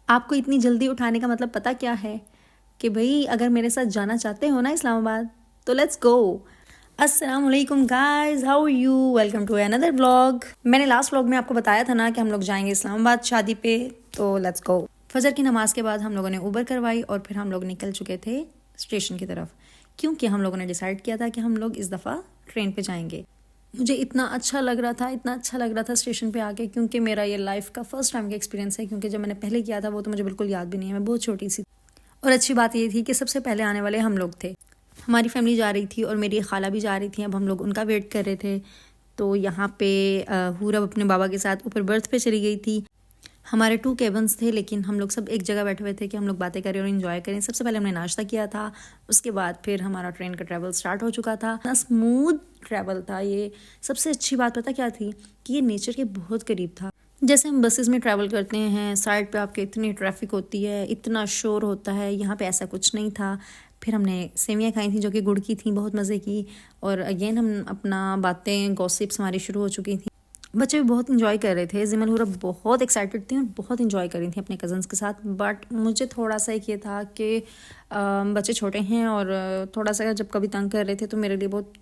आपको इतनी जल्दी उठाने का मतलब पता क्या है कि भाई अगर मेरे साथ जाना चाहते हो ना इस्लामाबाद तो लेट्स गो। अस्सलाम वालेकुम guys, how are you? Welcome to another vlog. मैंने लास्ट व्लॉग में आपको बताया था ना कि हम लोग जाएंगे इस्लामाबाद शादी पे, तो लेट्स गो। फजर की नमाज के बाद हम लोगों ने उबर करवाई और फिर हम लोग निकल चुके थे स्टेशन की तरफ, क्योंकि हम लोगों ने डिसाइड किया था कि हम लोग इस दफ़ा ट्रेन पे जाएंगे। मुझे इतना अच्छा लग रहा था, इतना अच्छा लग रहा था स्टेशन पे आके, क्योंकि मेरा ये लाइफ का फर्स्ट टाइम का एक्सपीरियंस है। क्योंकि जब मैंने पहले किया था वो तो मुझे बिल्कुल याद भी नहीं है, मैं बहुत छोटी सी। और अच्छी बात ये थी कि सबसे पहले आने वाले हम लोग थे। हमारी फैमिली जा रही थी और मेरी खाला भी जा रही थी। अब हम लोग उनका वेट कर रहे थे। तो यहाँ पे हूरब अपने बाबा के साथ ऊपर बर्थ पे चली गई थी। हमारे 2 केबिन्स थे, लेकिन हम लोग सब एक जगह बैठे हुए थे कि हम लोग बातें करें और इन्जॉय करें। सबसे पहले हमने नाश्ता किया था, उसके बाद फिर हमारा ट्रेन का ट्रैवल स्टार्ट हो चुका था। इतना स्मूथ ट्रैवल था ये। सबसे अच्छी बात पता क्या थी कि ये नेचर के बहुत करीब था। जैसे हम बसेस में ट्रैवल करते हैं, साइड पे आपके इतनी ट्रैफिक होती है, इतना शोर होता है, यहाँ पे ऐसा कुछ नहीं था। फिर हमने सेवियाँ खाई थी जो कि गुड़ की थी, बहुत मज़े की। और अगेन हम अपना बातें गॉसिप्स हमारी शुरू हो चुकी थी। बच्चे भी बहुत इंजॉय कर रहे थे। जिमन हुरा बहुत एक्साइटेड थी और बहुत इंजॉय कर रही थी अपने कज़न्स के साथ। बट मुझे थोड़ा सा एक ये था कि बच्चे छोटे हैं और थोड़ा सा जब कभी तंग कर रहे थे तो मेरे लिए बहुत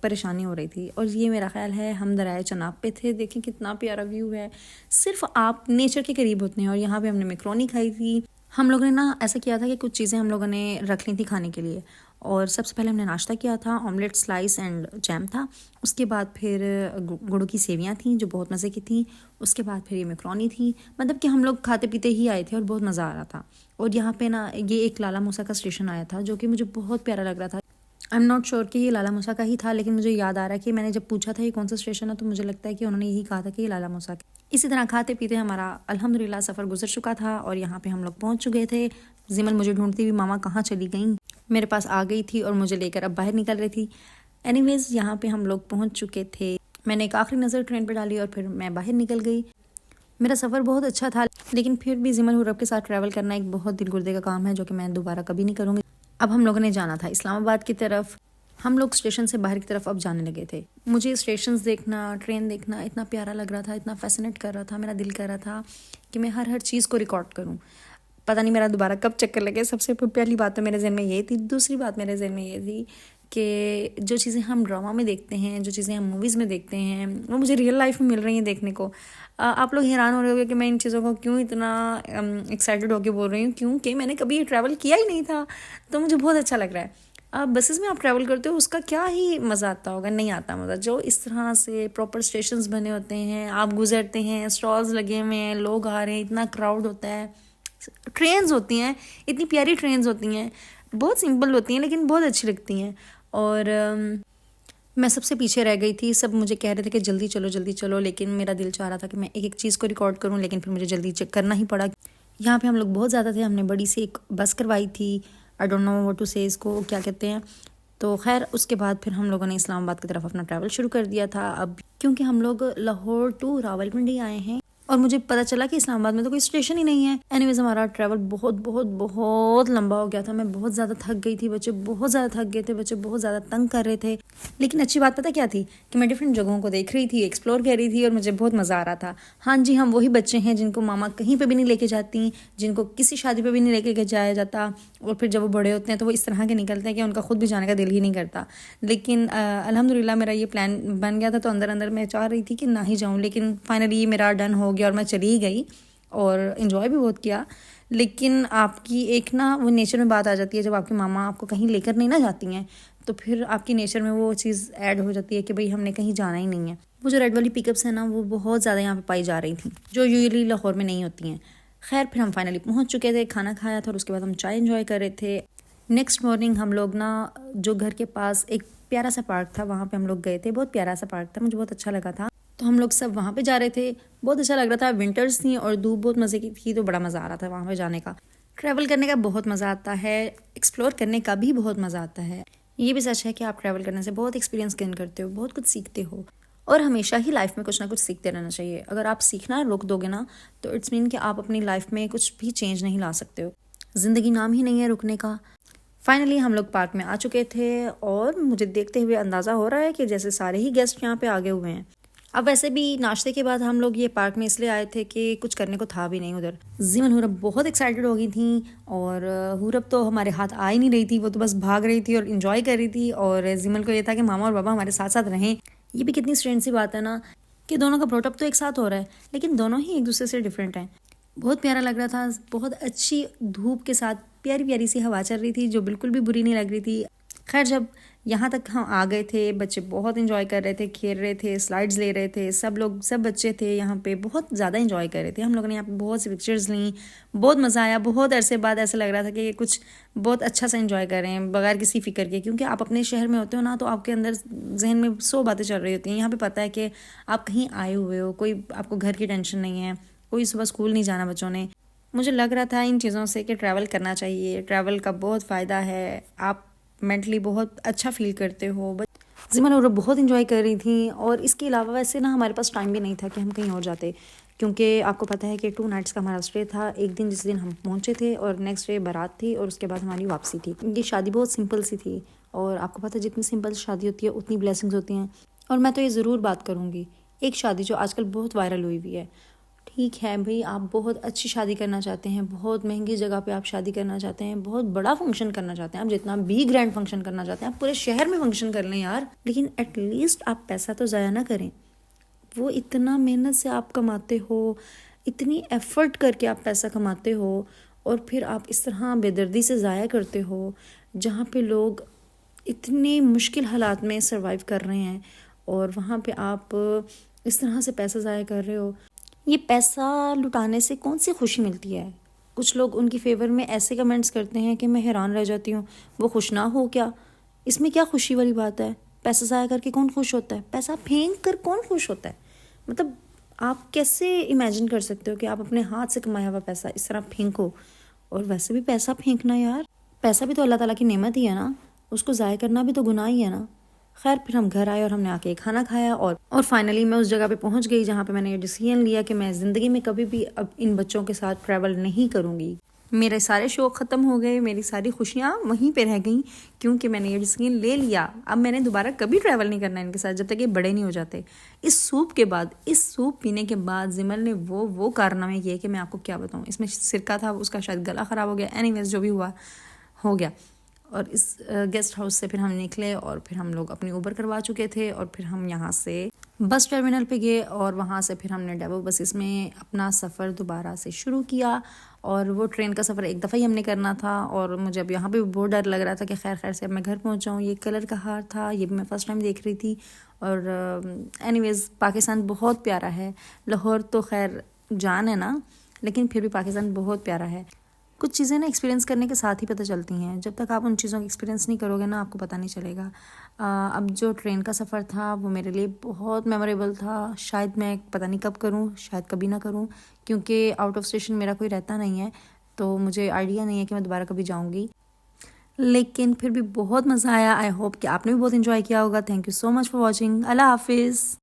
परेशानी हो रही थी। और ये मेरा ख्याल है हम दरियाए चनाब पे थे। देखें कितना प्यारा व्यू है। सिर्फ आप नेचर के करीब होते हैं। और यहाँ पे हमने मैक्रोनी खाई थी। हम लोगों ने ना ऐसा किया था कि कुछ चीज़ें हम लोगों ने रख ली थी खाने के लिए। और सबसे पहले हमने नाश्ता किया था, ऑमलेट स्लाइस एंड जैम था। उसके बाद फिर गुड़ की सेवियाँ थी जो बहुत मज़े की थी। उसके बाद फिर ये मैक्रोनी थी। मतलब कि हम लोग खाते पीते ही आए थे और बहुत मज़ा आ रहा था। और यहाँ पे ना ये एक लाला मूसा का स्टेशन आया था जो कि मुझे बहुत प्यारा लग रहा था। आई एम नॉट श्योर कि ये लाला मूसा का ही था, लेकिन मुझे याद आ रहा है कि मैंने जब पूछा था ये कौन सा स्टेशन है तो मुझे लगता है कि उन्होंने यही कहा था कि ये लाला मूसा का। इसी तरह खाते पीते हमारा अल्हम्दुलिल्लाह सफ़र गुजर चुका था और यहाँ पे हम लोग पहुँच चुके थे। जिमन मुझे ढूंढती हुई मामा कहाँ चली गई, मेरे पास आ गई थी और मुझे लेकर अब बाहर निकल रही थी। एनीवेज यहाँ पे हम लोग पहुँच चुके थे। मैंने एक आखिरी नज़र ट्रेन पर डाली और फिर मैं बाहर निकल गई। मेरा सफ़र बहुत अच्छा था, लेकिन फिर भी जिमन हुरब के साथ ट्रैवल करना एक बहुत दिल गुर्दे का काम है जो कि मैं दोबारा कभी नहीं करूँगी। अब हम लोगों ने जाना था इस्लामाबाद की तरफ। हम लोग स्टेशन से बाहर की तरफ अब जाने लगे थे। मुझे स्टेशंस देखना, ट्रेन देखना इतना प्यारा लग रहा था, इतना फैसिनेट कर रहा था। मेरा दिल कर रहा था कि मैं हर चीज़ को रिकॉर्ड करूं। पता नहीं मेरा दोबारा कब चक्कर लगे। सबसे पहली बात तो मेरे जहन में ये थी। दूसरी बात मेरे जहन में ये थी कि जो चीज़ें हम ड्रामा में देखते हैं, जो चीज़ें हम मूवीज़ में देखते हैं, वो मुझे रियल लाइफ में मिल रही हैं देखने को। आप लोग हैरान हो रहे होंगे कि मैं इन चीज़ों को क्यों इतना एक्साइटेड होकर बोल रही हूँ, क्योंकि मैंने कभी ये ट्रैवल किया ही नहीं था। तो मुझे बहुत अच्छा लग रहा है। आप बसेस में आप ट्रैवल करते हो उसका क्या ही मज़ा आता होगा, नहीं आता मज़ा। जो इस तरह से प्रॉपर स्टेशंस बने होते हैं, आप गुजरते हैं, स्टॉल्स लगे हुए हैं, लोग आ रहे हैं, इतना क्राउड होता है। ट्रेन्स होती हैं, इतनी प्यारी ट्रेन्स होती हैं, बहुत सिंपल होती हैं लेकिन बहुत अच्छी लगती हैं। और मैं सबसे पीछे रह गई थी। सब मुझे कह रहे थे कि जल्दी चलो जल्दी चलो, लेकिन मेरा दिल चाह रहा था कि मैं एक एक चीज़ को रिकॉर्ड करूं, लेकिन फिर मुझे जल्दी चेक करना ही पड़ा। यहाँ पे हम लोग बहुत ज़्यादा थे। हमने बड़ी सी एक बस करवाई थी। I don't know what to say, इसको क्या कहते हैं। तो खैर उसके बाद फिर हम लोगों ने इस्लामाबाद की तरफ अपना ट्रैवल शुरू कर दिया था। अब क्योंकि हम लोग लाहौर टू रावलपिंडी आए हैं और मुझे पता चला कि इस्लामाबाद में तो कोई स्टेशन ही नहीं है। एनीवेज हमारा ट्रैवल बहुत बहुत बहुत लंबा हो गया था। मैं बहुत ज़्यादा थक गई थी, बच्चे बहुत ज़्यादा थक गए थे, बच्चे बहुत ज़्यादा तंग कर रहे थे। लेकिन अच्छी बात पता क्या थी कि मैं डिफरेंट जगहों को देख रही थी, एक्सप्लोर कर रही थी और मुझे बहुत मज़ा आ रहा था। हाँ जी, हम वही बच्चे हैं जिनको मामा कहीं पर भी नहीं लेके जाती, जिनको किसी शादी पर भी नहीं लेके जाया जाता। और फिर जब वो बड़े होते हैं तो वो इस तरह के निकलते हैं कि उनका खुद भी जाने का दिल ही नहीं करता। लेकिन अल्हम्दुलिल्लाह मेरा ये प्लान बन गया था, तो अंदर अंदर मैं चाह रही थी कि ना ही जाऊँ, लेकिन फाइनली मेरा डन हो गया और मैं चली ही गई और इन्जॉय भी बहुत किया। लेकिन आपकी एक ना वो नेचर में बात आ जाती है, जब आपकी मामा आपको कहीं लेकर नहीं ना जाती हैं तो फिर आपकी नेचर में वो चीज़ ऐड हो जाती है कि भाई हमने कहीं जाना ही नहीं है। वो जो रेड वाली पिकअप्स है ना, वो बहुत ज़्यादा यहाँ पे पाई जा रही थी, जो यूजुअली लाहौर में नहीं होती हैं। खैर फिर हम फाइनली पहुँच चुके थे, खाना खाया था और उसके बाद हम चाय इन्जॉय कर रहे थे। नेक्स्ट मॉर्निंग हम लोग ना जो घर के पास एक प्यारा सा पार्क था वहाँ पे हम लोग गए थे। बहुत प्यारा सा पार्क था, मुझे बहुत अच्छा लगा था। तो हम लोग सब वहाँ पे जा रहे थे, बहुत अच्छा लग रहा था। विंटर्स थी और धूप बहुत मज़े की थी, तो बड़ा मज़ा आ रहा था वहाँ पे जाने का। ट्रैवल करने का बहुत मज़ा आता है, एक्सप्लोर करने का भी बहुत मज़ा आता है। ये भी सच है कि आप ट्रैवल करने से बहुत एक्सपीरियंस गेन करते हो, बहुत कुछ सीखते हो। और हमेशा ही लाइफ में कुछ ना कुछ सीखते रहना चाहिए। अगर आप सीखना रोक दोगे ना तो इट्स मीन कि आप अपनी लाइफ में कुछ भी चेंज नहीं ला सकते हो। ज़िंदगी नाम ही नहीं है रुकने का। फाइनली हम लोग पार्क में आ चुके थे और मुझे देखते हुए अंदाज़ा हो रहा है कि जैसे सारे ही गेस्ट यहाँ पे आगे हुए हैं। अब वैसे भी नाश्ते के बाद हम लोग ये पार्क में इसलिए आए थे कि कुछ करने को था भी नहीं उधर। जीमन हुरब बहुत एक्साइटेड हो गई थी और हुरब तो हमारे हाथ आ ही नहीं रही थी, वो तो बस भाग रही थी और इन्जॉय कर रही थी। और जीमन को ये था कि मामा और पापा हमारे साथ साथ रहें। ये भी कितनी स्ट्रेंज सी बात है ना कि दोनों का ब्रॉटअप तो एक साथ हो रहा है लेकिन दोनों ही एक दूसरे से डिफरेंट हैं। बहुत प्यारा लग रहा था, बहुत अच्छी धूप के साथ प्यारी प्यारी सी हवा चल रही थी जो बिल्कुल भी बुरी नहीं लग रही थी। खैर जब यहाँ तक हम आ गए थे, बच्चे बहुत इन्जॉय कर रहे थे, खेल रहे थे, स्लाइड्स ले रहे थे, सब बच्चे थे यहाँ पे, बहुत ज़्यादा इन्जॉय कर रहे थे। हम लोगों ने यहाँ पे बहुत सी पिक्चर्स ली, बहुत मज़ा आया। बहुत अरसे बाद ऐसा लग रहा था कि कुछ बहुत अच्छा सा इन्जॉय कर रहे हैं बगैर किसी फ़िक्र के, क्योंकि आप अपने शहर में होते हो ना तो आपके अंदर जहन में 100 बातें चल रही होती हैं। यहाँ पे पता है कि आप कहीं आए हुए हो, कोई आपको घर की टेंशन नहीं है, कोई सुबह स्कूल नहीं जाना बच्चों ने। मुझे लग रहा था इन चीज़ों से कि ट्रैवल करना चाहिए, ट्रैवल का बहुत फ़ायदा है, आप मेंटली बहुत अच्छा फील करते हो। बट जिमन और बहुत इंजॉय कर रही थी। और इसके अलावा वैसे ना हमारे पास टाइम भी नहीं था कि हम कहीं और जाते, क्योंकि आपको पता है कि 2 नाइट्स का हमारा स्टे था। एक दिन जिस दिन हम पहुंचे थे और नेक्स्ट डे बारात थी और उसके बाद हमारी वापसी थी। ये शादी बहुत सिंपल सी थी और आपको पता है जितनी सिंपल शादी होती है उतनी ब्लेसिंग्स होती हैं। और मैं तो ये ज़रूर बात करूँगी, एक शादी जो आजकल बहुत वायरल हुई हुई है, ठीक है भाई, आप बहुत अच्छी शादी करना चाहते हैं, बहुत महंगी जगह पे आप शादी करना चाहते हैं, बहुत बड़ा फंक्शन करना चाहते हैं, आप जितना भी ग्रैंड फंक्शन करना चाहते हैं आप पूरे शहर में फंक्शन कर लें यार, लेकिन एटलीस्ट आप पैसा तो ज़ाया ना करें। वो इतना मेहनत से आप कमाते हो, इतनी एफर्ट करके आप पैसा कमाते हो और फिर आप इस तरह बेदर्दी से ज़ाया करते हो जहाँ पे लोग इतने मुश्किल हालात में सरवाइव कर रहे हैं और वहाँ पे आप इस तरह से पैसा ज़ाया कर रहे हो। ये पैसा लुटाने से कौन सी खुशी मिलती है? कुछ लोग उनकी फेवर में ऐसे कमेंट्स करते हैं कि मैं हैरान रह जाती हूँ, वो खुश ना हो क्या? इसमें क्या खुशी वाली बात है? पैसा ज़ाया करके कौन खुश होता है? पैसा फेंक कर कौन खुश होता है? मतलब आप कैसे इमेजिन कर सकते हो कि आप अपने हाथ से कमाया हुआ पैसा इस तरह फेंको? और वैसे भी पैसा फेंकना यार, पैसा भी तो अल्लाह ताला की नेमत ही है ना, उसको ज़ाया करना भी तो गुनाह ही है ना। खैर फिर हम घर आए और हमने आके खाना खाया और फाइनली मैं उस जगह पे पहुंच गई जहाँ पे मैंने ये डिसीजन लिया कि मैं ज़िंदगी में कभी भी अब इन बच्चों के साथ ट्रैवल नहीं करूँगी। मेरे सारे शौक ख़त्म हो गए, मेरी सारी खुशियाँ वहीं पे रह गई क्योंकि मैंने ये डिसीजन ले लिया। अब मैंने दोबारा कभी ट्रैवल नहीं करना इनके साथ जब तक ये बड़े नहीं हो जाते। इस सूप पीने के बाद जिमल ने वो कारनामे किए कि मैं आपको क्या बताऊँ। इसमें सिरका था, उसका शायद गला ख़राब हो गया, एनीवेज जो भी हुआ हो गया। और इस गेस्ट हाउस से फिर हम निकले और फिर हम लोग अपनी ऊबर करवा चुके थे और फिर हम यहाँ से बस टर्मिनल पे गए और वहाँ से फिर हमने डेवो बसेस में अपना सफ़र दोबारा से शुरू किया। और वो ट्रेन का सफ़र एक दफ़ा ही हमने करना था और मुझे अब यहाँ पे बहुत डर लग रहा था कि खैर से अब मैं घर पहुँच जाऊँ। ये कलर का हार था, ये भी मैं फ़र्स्ट टाइम देख रही थी। और एनीवेज़ पाकिस्तान बहुत प्यारा है। लाहौर तो खैर जान है ना, लेकिन फिर भी पाकिस्तान बहुत प्यारा है। कुछ चीज़ें ना एक्सपीरियंस करने के साथ ही पता चलती हैं, जब तक आप उन चीज़ों का एक्सपीरियंस नहीं करोगे ना आपको पता नहीं चलेगा। अब जो ट्रेन का सफ़र था वो मेरे लिए बहुत मेमोरेबल था। शायद मैं पता नहीं कब करूं, शायद कभी ना करूं, क्योंकि आउट ऑफ स्टेशन मेरा कोई रहता नहीं है तो मुझे आइडिया नहीं है कि मैं दोबारा कभी जाऊंगी। लेकिन फिर भी बहुत मज़ा आया। आई होप कि आपने भी बहुत इन्जॉय किया होगा। Thank you so much for watching. अल्लाह हाफिज़।